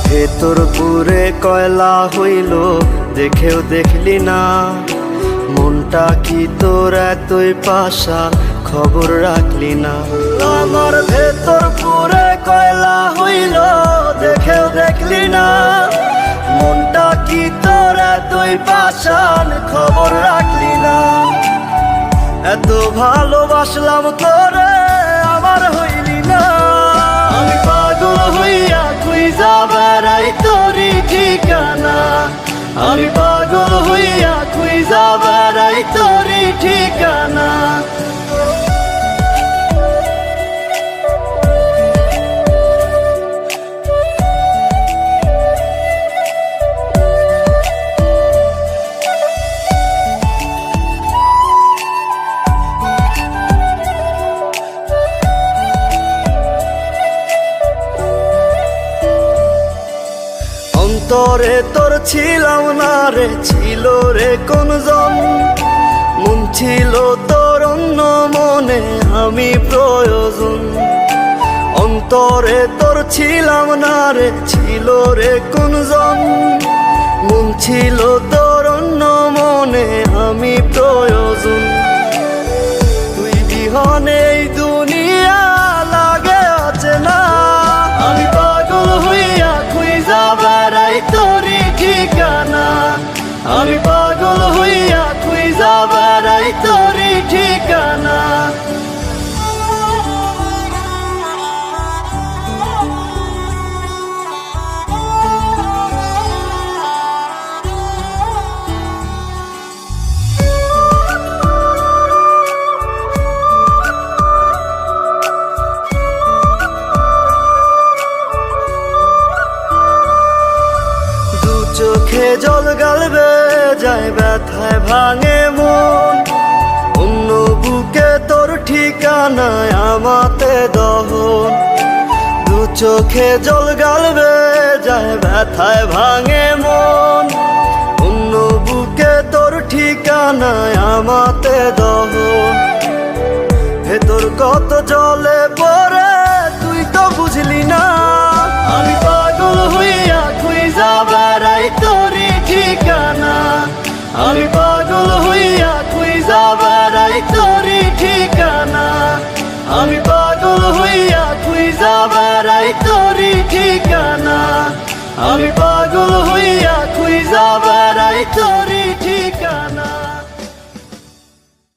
ভেতর পুরে কয়লা হইল, দেখেও দেখলি না। মনটা কি তোর এতই পাষাণ, খবর রাখলি না। আমার ভেতর পুরে কয়লা হইল, দেখেও দেখলি না। মনটা কি তোর এতই পাষাণ, খবর রাখলি না। এত ভালোবাসলাম তোরে, আমার হইলি না। আমি পাগল হইয়া খুঁজা বেড়াই তোরই ঠিকানা। আমি পাগল হইয়া খুঁজা বেড়াই তোরই ঠিকানা। অন্তরে তোর ছিলাম না রে, ছিল রে কোনজন। মন ছিল তোর অন্য মনে, আমি প্রয়োজন। অন্তরে তোর ছিলাম না রে, ছিল রে কোনজন। মন ছিল তোর অন্য মনে, আমি প্রয়োজন। তুই বিহনে এই দুনিয়া লাগে অচেনা। আমি পাগল হইয়া খুঁজা বেড়াই তোরই ঠিকানা। আমি পাগল হইয়া খুঁজা বেড়াই তোরই ঠিকানা। চোখে জল গালবে যায়, ব্যথায় ভাঙে মন। অন্য বুকে তোর ঠিকানায় আমাতে দহন। দু চোখে জল গালবে যায়, ব্যথায় ভাঙে মন। অন্য বুকে তোর ঠিকানায় আমাতে দহন। ভেতর কত জলে পড়ে তুই তো বুঝলি না। আমি পাগল হইয়া খুঁজা বেড়াই তোরই ঠিকানা। আমি পাগল হইয়া খুঁজা বেড়াই তোরই ঠিকানা। আমি পাগল হইয়া খুঁজা বেড়াই তোরই ঠিকানা। আমি